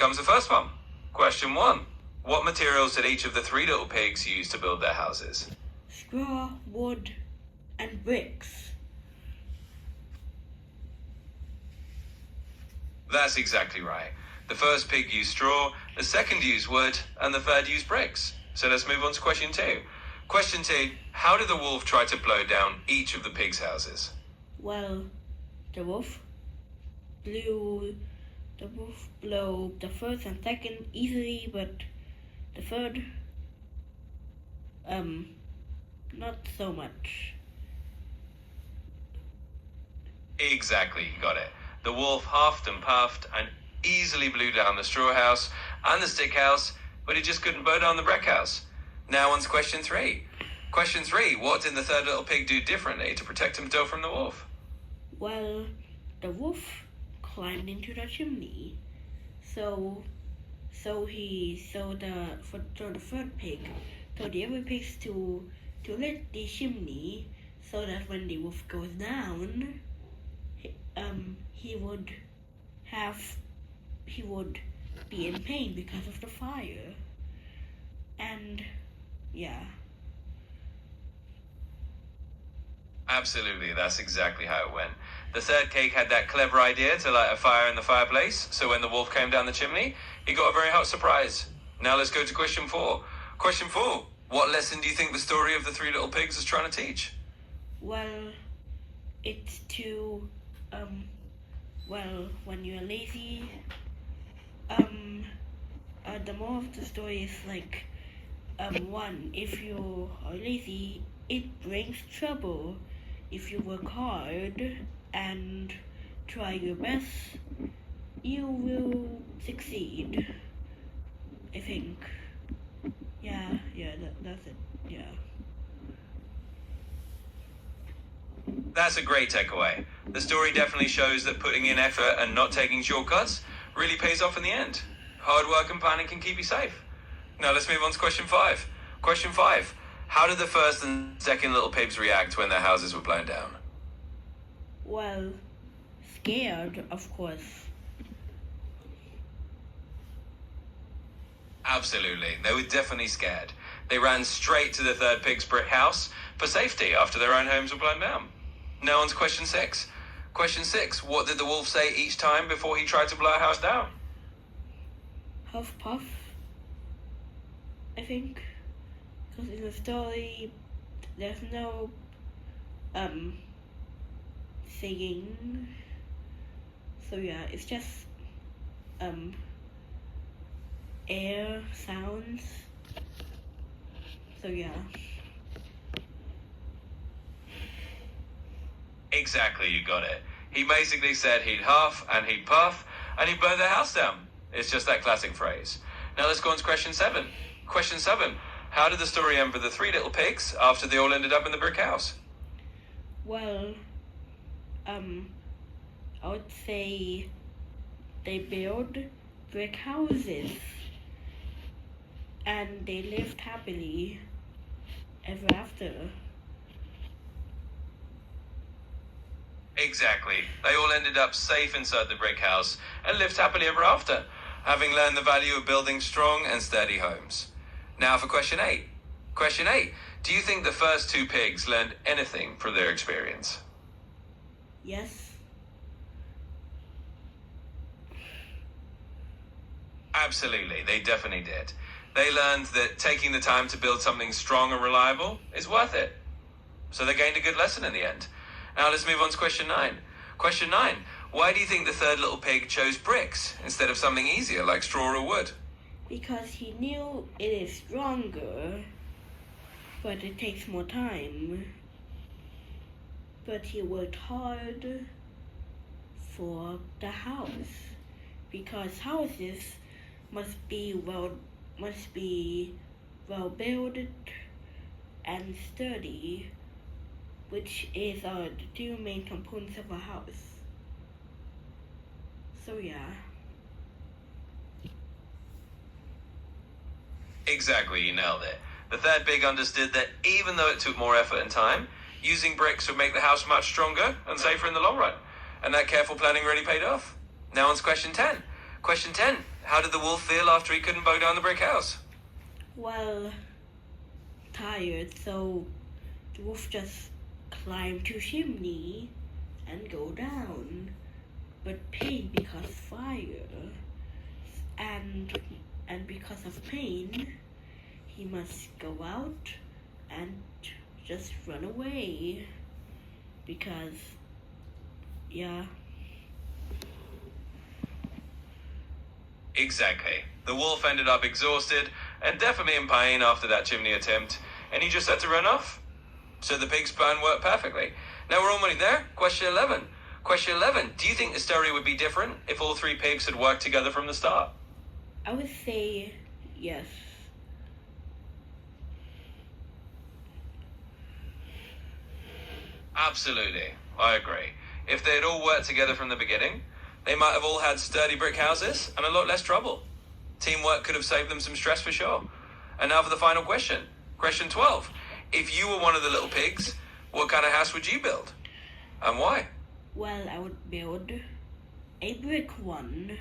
comes the first one. Question 1. What materials did each of the three little pigs use to build their houses? Straw, wood, and bricks. That's exactly right. The first pig used straw, the second used wood, and the third used bricks. So let's move on to question 2. Question 2. How did the wolf try to blow down each of the pigs' houses? Well, the wolf blew the first and second easily, but the third, not so much. Exactly, you got it. The wolf huffed and puffed and easily blew down the straw house and the stick house, but he just couldn't blow down the brick house. Now on to question 3. Question 3. What did the third little pig do differently to protect himself from the wolf? Well, the wolf climbed into the chimney, so the third pig told the other pigs to lit the chimney so that when the wolf goes down, he would be in pain because of the fire. And yeah. Absolutely, that's exactly how it went. The third cake had that clever idea to light a fire in the fireplace, so when the wolf came down the chimney, he got a very hot surprise. Now let's go to question 4. Question 4. What lesson do you think the story of the three little pigs is trying to teach? Well, it's to, when you're lazy, the moral of the story is like, 1, if you are lazy, it brings trouble. If you work hard and try your best, you will succeed. I think. Yeah, that's it. Yeah. That's a great takeaway. The story definitely shows that putting in effort and not taking shortcuts really pays off in the end. Hard work and planning can keep you safe. Now let's move on to question 5. Question 5. How did the first and second little pigs react when their houses were blown down? Well, scared, of course. Absolutely. They were definitely scared. They ran straight to the third pig's brick house for safety after their own homes were blown down. Now on to question 6. Question 6. What did the wolf say each time before he tried to blow a house down? Huff puff, I think. Because in the story, there's no, singing. So yeah, it's just, air sounds. So yeah. Exactly, you got it. He basically said he'd huff and he'd puff and he'd burn their house down. It's just that classic phrase. Now let's go on to question 7. Question 7. How did the story end for the three little pigs after they all ended up in the brick house? Well, I would say they built brick houses and they lived happily ever after. Exactly. They all ended up safe inside the brick house and lived happily ever after, having learned the value of building strong and sturdy homes. Now for question 8. Question 8. Do you think the first two pigs learned anything from their experience? Yes. Absolutely, they definitely did. They learned that taking the time to build something strong and reliable is worth it. So they gained a good lesson in the end. Now let's move on to question 9. Question 9. Why do you think the third little pig chose bricks instead of something easier like straw or wood? Because he knew it is stronger, but it takes more time. But he worked hard for the house, because houses must be well built and sturdy, which is the two main components of a house. So yeah. Exactly, you nailed it. The third pig understood that even though it took more effort and time, using bricks would make the house much stronger and safer in the long run. And that careful planning really paid off. Now on to question 10. Question 10. How did the wolf feel after he couldn't bog down the brick house? Well, tired, so the wolf just climbed to chimney and go down. But pain because fire, and because of pain, he must go out and just run away. Because, yeah. Exactly. The wolf ended up exhausted and definitely in pain after that chimney attempt, and he just had to run off. So the pig's plan worked perfectly. Now we're almost there. Question 11. Question 11. Do you think the story would be different if all three pigs had worked together from the start? I would say yes. Absolutely. I agree. If they had all worked together from the beginning, they might have all had sturdy brick houses and a lot less trouble. Teamwork could have saved them some stress for sure. And now for the final question. Question 12. If you were one of the little pigs, what kind of house would you build? And why? Well, I would build a brick one.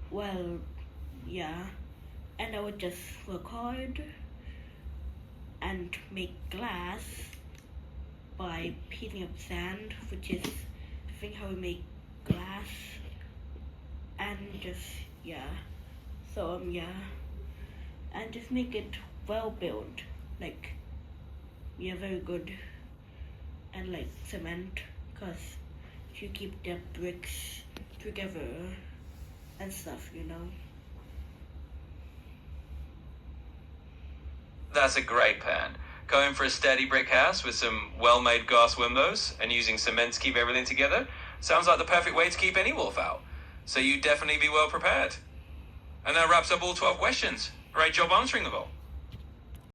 Well, yeah. And I would just work hard and make glass by heating up sand, which is I think how we make glass. And just, yeah. So, yeah. And just make it well built. Like, yeah, very good. And like cement, because you keep the bricks together and stuff, you know. That's a great plan. Going for a steady brick house with some well-made glass windows and using cement to keep everything together sounds like the perfect way to keep any wolf out. So you'd definitely be well prepared. And that wraps up all 12 questions. Great job answering them all.